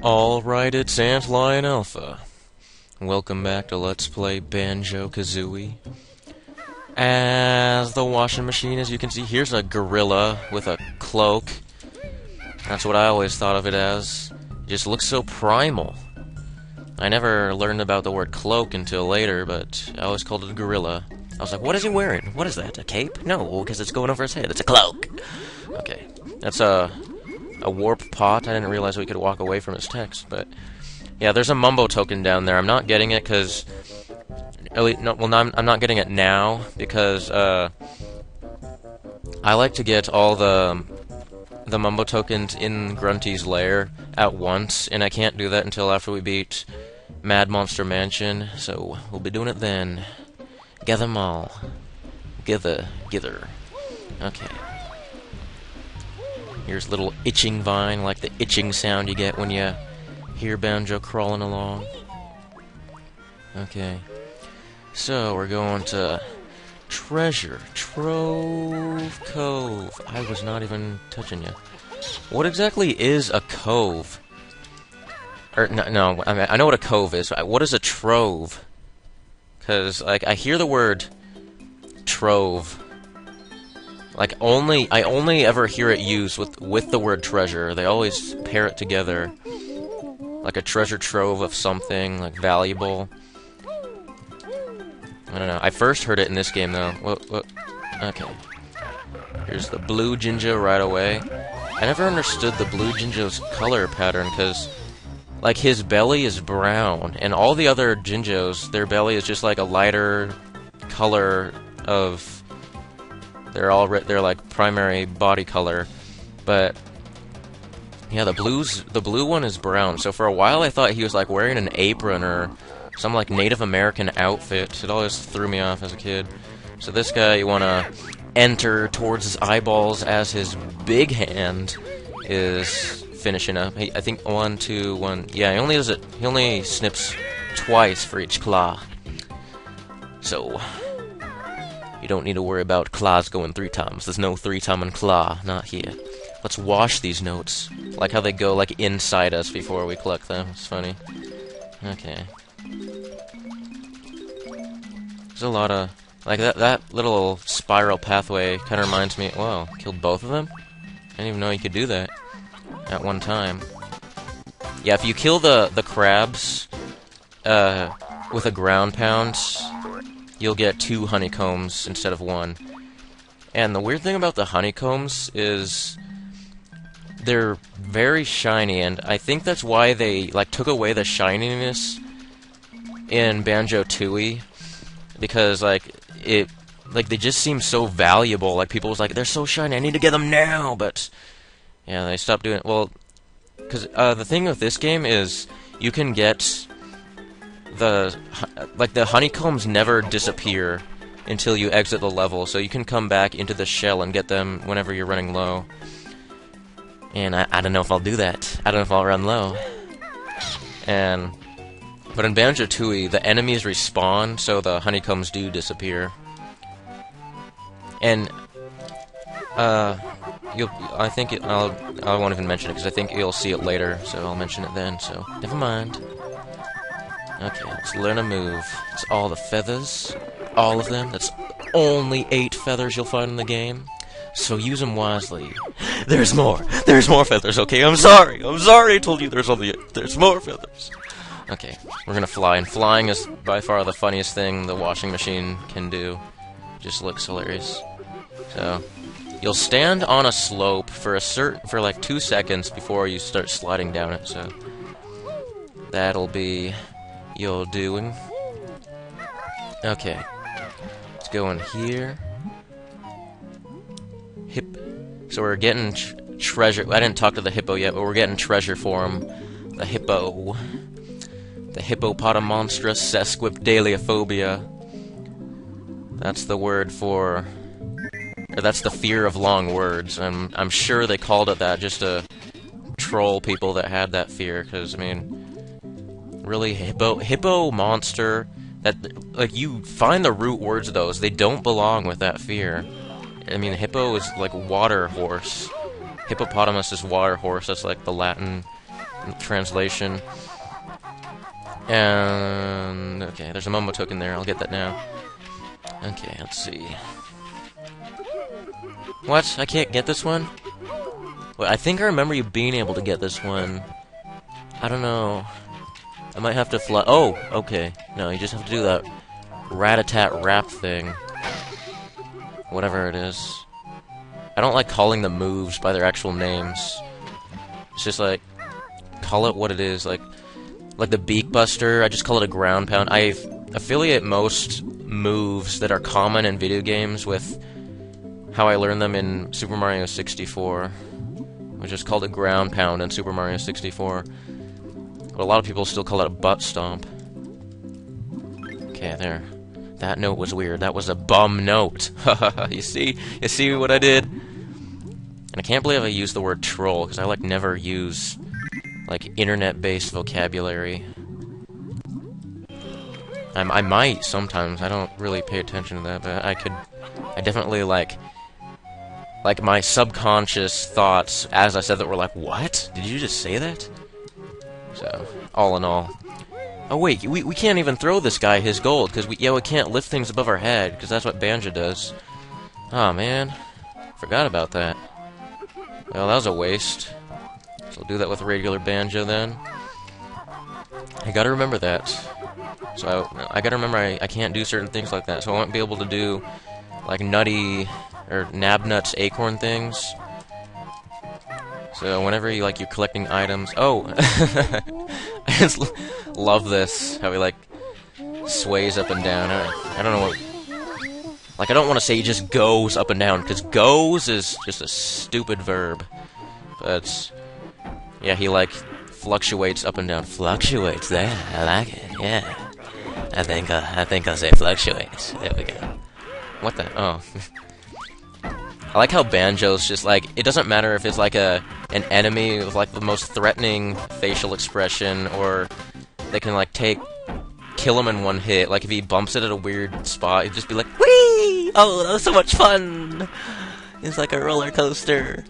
Alright, it's AntLionAlpha. Welcome back to Let's Play Banjo-Kazooie. As the washing machine, as you can see, here's a gorilla with a cloak. That's what I always thought of it as. It just looks so primal. I never learned about the word cloak until later, but I always called it a gorilla. I was like, what is he wearing? What is that? A cape? No, because it's going over his head. It's a cloak! Okay, that's a warp pot. I didn't realize we could walk away from his text, but yeah, there's a mumbo token down there. I'm not getting it because I'm not getting it now because I like to get all the mumbo tokens in Grunty's lair at once, and I can't do that until after we beat Mad Monster Mansion, so we'll be doing it then. Gather them all. Gither. Okay. Here's a little itching vine, like the itching sound you get when you hear Banjo crawling along. Okay. So, we're going to Trove Cove. I was not even touching you. What exactly is a cove? No, I mean, I know what a cove is. What is a trove? Because, like, I hear the word trove. Like, I only ever hear it used with the word treasure. They always pair it together. Like a treasure trove of something, like, valuable. I don't know. I first heard it in this game, though. What? Okay. Here's the blue Jinjo right away. I never understood the blue Jinjo's color pattern, because, like, his belly is brown, and all the other Jinjos, their belly is just, like, a lighter color of... They're like primary body color, but yeah, the blue one is brown. So for a while I thought he was like wearing an apron or some like Native American outfit. It always threw me off as a kid. So this guy, you want to enter towards his eyeballs as his big hand is finishing up. I think 1, 2, 1. Yeah, he only snips twice for each claw. So you don't need to worry about claws going 3 times. There's no 3-timing claw, not here. Let's wash these notes. Like how they go like inside us before we collect them. It's funny. Okay. There's a lot of... Like that little spiral pathway kind of reminds me... Whoa, killed both of them? I didn't even know you could do that at one time. Yeah, if you kill the crabs with a ground pound, you'll get 2 honeycombs instead of 1. And the weird thing about the honeycombs is they're very shiny, and I think that's why they like took away the shininess in Banjo-Tooie, because like they just seem so valuable. Like people was like, they're so shiny, I need to get them now, but yeah, they stopped doing it. Well, because the thing with this game is you can get the honeycombs never disappear until you exit the level, so you can come back into the shell and get them whenever you're running low. And I don't know if I'll do that. I don't know if I'll run low. But in Banjo-Tooie, the enemies respawn, so the honeycombs do disappear. And I won't even mention it because I think you'll see it later, so I'll mention it then. So never mind. Okay, let's learn a move. It's all the feathers. All of them. That's only 8 feathers you'll find in the game. So use them wisely. There's more. There's more feathers, okay? I'm sorry I told you there's more feathers. Okay, we're gonna fly. And flying is by far the funniest thing the washing machine can do. Just looks hilarious. So, you'll stand on a slope for like 2 seconds before you start sliding down it, so that'll be your doing. Okay. Let's go in here. So we're getting treasure. I didn't talk to the hippo yet, but we're getting treasure for him. The hippo. The hippopotamonstrous sesquipedaliophobia. That's the word for... Or that's the fear of long words. I'm sure they called it that just to troll people that had that fear, because, I mean... Really, hippo monster, that, like, you find the root words of those, they don't belong with that fear. I mean, hippo is like water horse. Hippopotamus is water horse, that's like the Latin translation. And okay, there's a Momo token there. I'll get that now. Okay, let's see. What? I can't get this one? Well, I think I remember you being able to get this one. I don't know. I might have to fly. Oh, okay. No, you just have to do that rat-a-tat rap thing. Whatever it is. I don't like calling the moves by their actual names. It's just like, call it what it is. Like the Beak Buster, I just call it a ground pound. I affiliate most moves that are common in video games with how I learned them in Super Mario 64. Which is called a ground pound in Super Mario 64. But a lot of people still call it a butt stomp. Okay, there. That note was weird. That was a bum note. You see what I did? And I can't believe I used the word troll, because I like never use like internet-based vocabulary. I might sometimes. I don't really pay attention to that, but I definitely like my subconscious thoughts, as I said that, were like, what? Did you just say that? So, all in all. Oh wait, we can't even throw this guy his gold, because we can't lift things above our head, because that's what Banjo does. Oh man, forgot about that. Well, that was a waste. So I'll do that with regular Banjo then. I gotta remember that. So I gotta remember I can't do certain things like that, so I won't be able to do like nutty or Nabnuts acorn things. So whenever you're collecting items, oh, I just love this how he like sways up and down. I don't know what. Like I don't want to say he just goes up and down, because goes is just a stupid verb. But yeah, he like fluctuates up and down. Fluctuates there. I like it. Yeah. I think I'll say fluctuates. There we go. What the? Oh. I like how Banjo's just like, it doesn't matter if it's like an enemy with like the most threatening facial expression, or they can like kill him in one hit. Like if he bumps it at a weird spot, he'd just be like, whee! Oh, that was so much fun! It's like a roller coaster.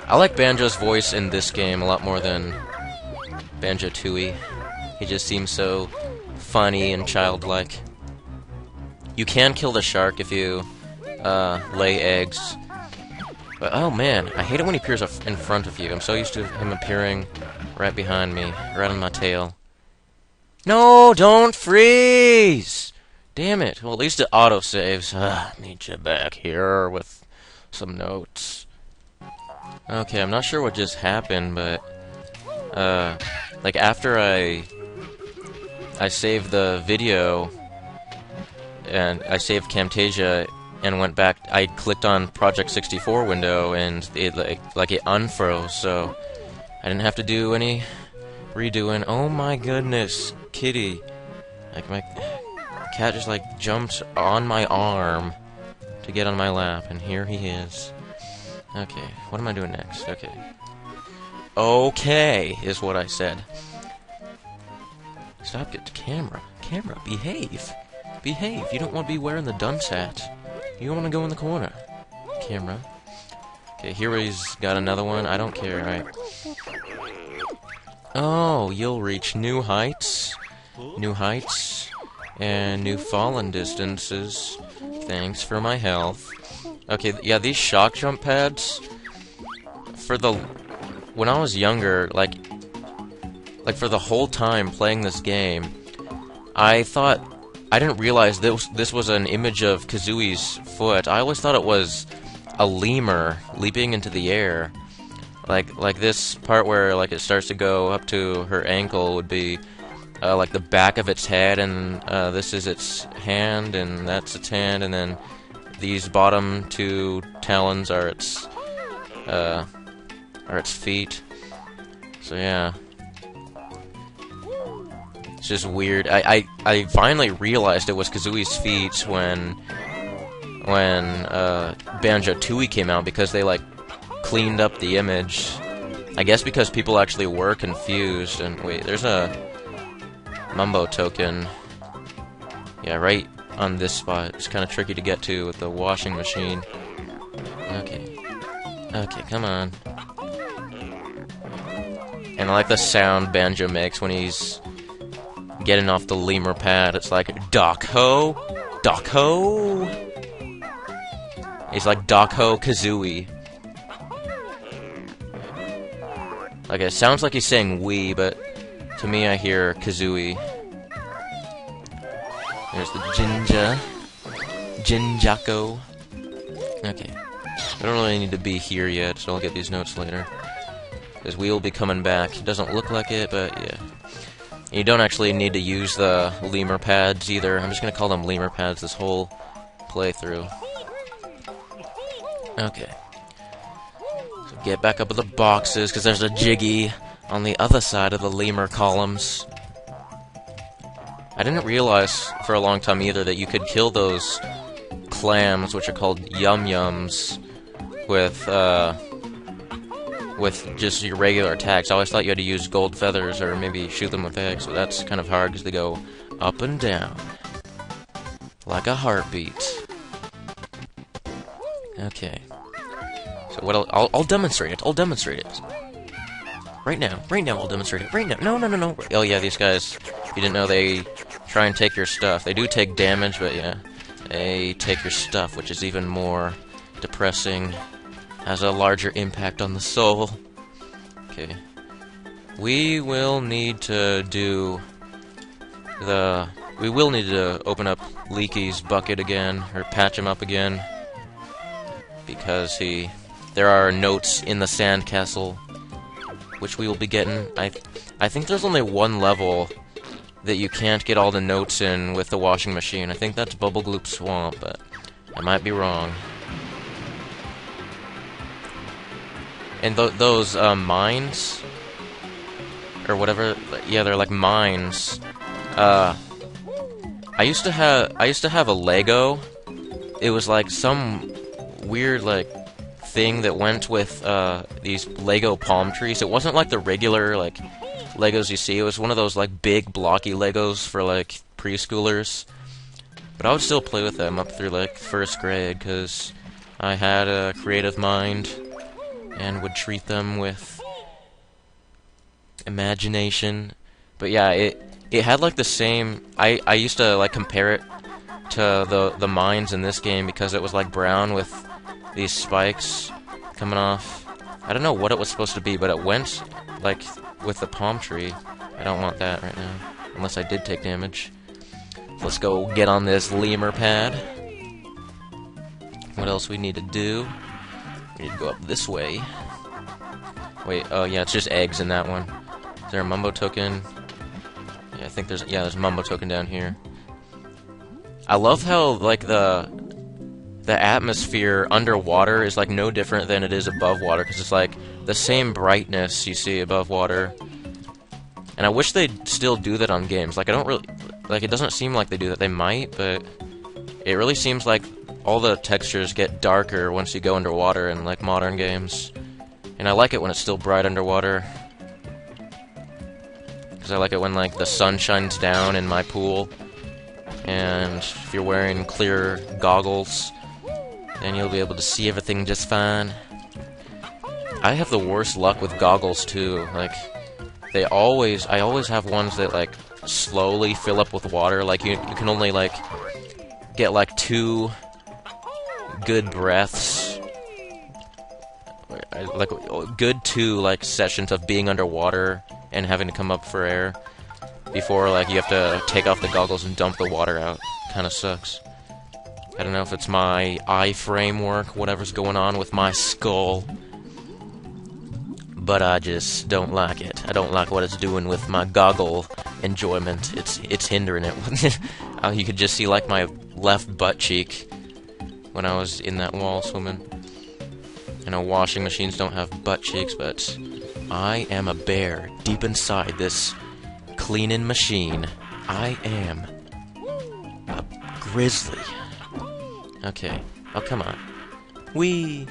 I like Banjo's voice in this game a lot more than Banjo-Tooie. He just seems so funny and childlike. You can kill the shark if you lay eggs. But oh man, I hate it when he appears in front of you. I'm so used to him appearing right behind me, right on my tail. No, don't freeze! Damn it. Well, at least it auto-saves. Need you back here with some notes. Okay, I'm not sure what just happened, but like after I saved the video and I saved Camtasia and went back, I clicked on Project 64 window and it it unfroze, so I didn't have to do any redoing. Oh my goodness, kitty. Like my cat just like jumped on my arm to get on my lap, and here he is. Okay, what am I doing next? Okay. Okay, is what I said. Stop, get the camera. Camera, behave. Behave. You don't want to be wearing the dunce hat. You want to go in the corner. Camera. Okay, here he's got another one. I don't care, right? Oh, you'll reach new heights. New heights. And new fallen distances. Thanks for my health. Okay, yeah, these shock jump pads, when I was younger, like for the whole time playing this game, I didn't realize this was an image of Kazooie's foot. I always thought it was a lemur leaping into the air. Like this part where like it starts to go up to her ankle would be like the back of its head, and this is its hand, and that's its hand, and then these bottom two talons are its feet. So yeah, it's just weird. I finally realized it was Kazooie's feet when Banjo-Tooie came out, because they like cleaned up the image. I guess because people actually were confused. And wait, there's a Mumbo token. Yeah, right on this spot. It's kind of tricky to get to with the washing machine. Okay. Okay, come on. And I like the sound Banjo makes when he's getting off the lemur pad. It's like, Doc Ho! Doc Ho! He's like Doc Ho Kazooie. Like, it sounds like he's saying we, but to me I hear Kazooie. There's the Jinjako. Okay. I don't really need to be here yet, so I'll get these notes later. Because we'll be coming back. It doesn't look like it, but yeah. And you don't actually need to use the lemur pads either. I'm just going to call them lemur pads this whole playthrough. Okay. So get back up with the boxes, because there's a Jiggy on the other side of the lemur columns. I didn't realize for a long time either that you could kill those clams, which are called yum-yums, with just your regular attacks. I always thought you had to use gold feathers or maybe shoot them with eggs, but that's kind of hard because they go up and down like a heartbeat. Okay. So what I'll demonstrate it. I'll demonstrate it. Right now. Right now I'll demonstrate it. Right now. No, no, no, no. Oh yeah, these guys, if you didn't know, they try and take your stuff. They do take damage, but yeah. They take your stuff, which is even more depressing. Has a larger impact on the soul. Okay. We will need to do the... We will need to open up Leaky's bucket again, or patch him up again. Because there are notes in the sandcastle, which we will be getting. I think there's only one level that you can't get all the notes in with the washing machine. I think that's Bubble Gloop Swamp, but I might be wrong. And those mines, or whatever, yeah, they're like mines. I used to have a Lego. It was like some weird like thing that went with these Lego palm trees. It wasn't like the regular like Legos you see. It was one of those like big blocky Legos for like preschoolers. But I would still play with them up through like first grade because I had a creative mind and would treat them with imagination. But yeah, it had like the same. I used to like compare it to the mines in this game because it was like brown with these spikes coming off. I don't know what it was supposed to be, but it went like with the palm tree. I don't want that right now, unless I did take damage. Let's go get on this lemur pad. What else we need to do? We need to go up this way. Wait, oh yeah, it's just eggs in that one. Is there a Mumbo token? Yeah, I think there's a Mumbo token down here. I love how like the atmosphere underwater is like no different than it is above water, because it's like the same brightness you see above water. And I wish they'd still do that on games. Like I don't really like, it doesn't seem like they do that. They might, but it really seems like all the textures get darker once you go underwater in like modern games. And I like it when it's still bright underwater, because I like it when like the sun shines down in my pool, and if you're wearing clear goggles, then you'll be able to see everything just fine. I have the worst luck with goggles too. Like I always have ones that like slowly fill up with water. Like you can only like get like 2 good breaths, like good 2 like sessions of being underwater and having to come up for air before like you have to take off the goggles and dump the water out. Kind of sucks. I don't know if it's my eye framework, whatever's going on with my skull, but I just don't like it. I don't like what it's doing with my goggle enjoyment. It's hindering it. You could just see like my left butt cheek when I was in that wall swimming. I know washing machines don't have butt cheeks, but I am a bear deep inside this cleaning machine. I am a grizzly. Okay. Oh, come on. Whee!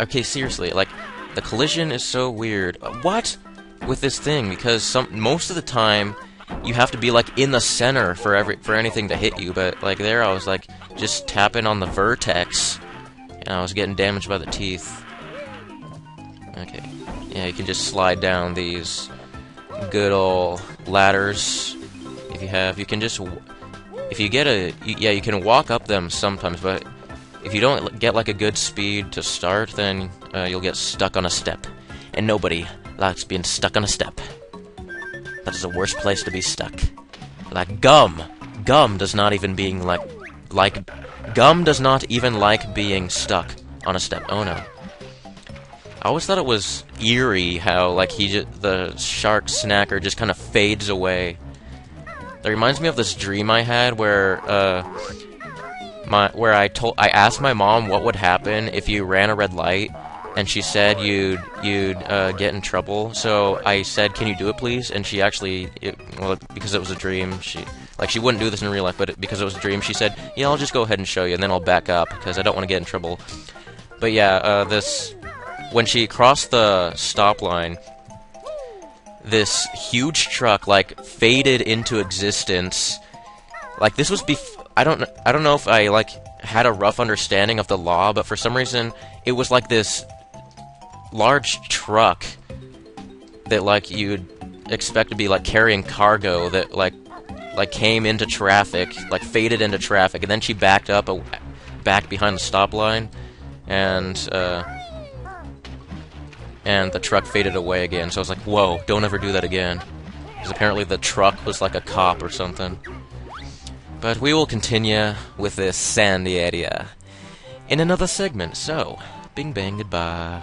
Okay, seriously, like, the collision is so weird. What? With this thing, because most of the time, you have to be, like, in the center for anything to hit you, but, like, there I was, like, just tapping on the vertex, and I was getting damaged by the teeth. Okay. Yeah, you can just slide down these good old ladders. If you have, you can just... If you get a... Yeah, you can walk up them sometimes, but if you don't get, like, a good speed to start, then you'll get stuck on a step. And nobody likes being stuck on a step. That is the worst place to be stuck. Like gum. Gum does not even being Gum does not even like being stuck on a step. Oh no. I always thought it was eerie how, like, the shark snacker just kind of fades away. That reminds me of this dream I had where, I asked my mom what would happen if you ran a red light, and she said you'd get in trouble. So I said, "Can you do it, please?" And she actually, well, because it was a dream, she wouldn't do this in real life, but because it was a dream, she said, "Yeah, I'll just go ahead and show you, and then I'll back up because I don't want to get in trouble." But yeah, when she crossed the stop line, this huge truck, like, faded into existence. Like, this was I don't know if I, like, had a rough understanding of the law, but for some reason, it was like this large truck that, like, you'd expect to be, like, carrying cargo that, like came into traffic, like, faded into traffic, and then she backed behind the stop line, and the truck faded away again. So I was like, whoa, don't ever do that again. Because apparently the truck was like a cop or something. But we will continue with this sandy area in another segment. So, bing bang, goodbye.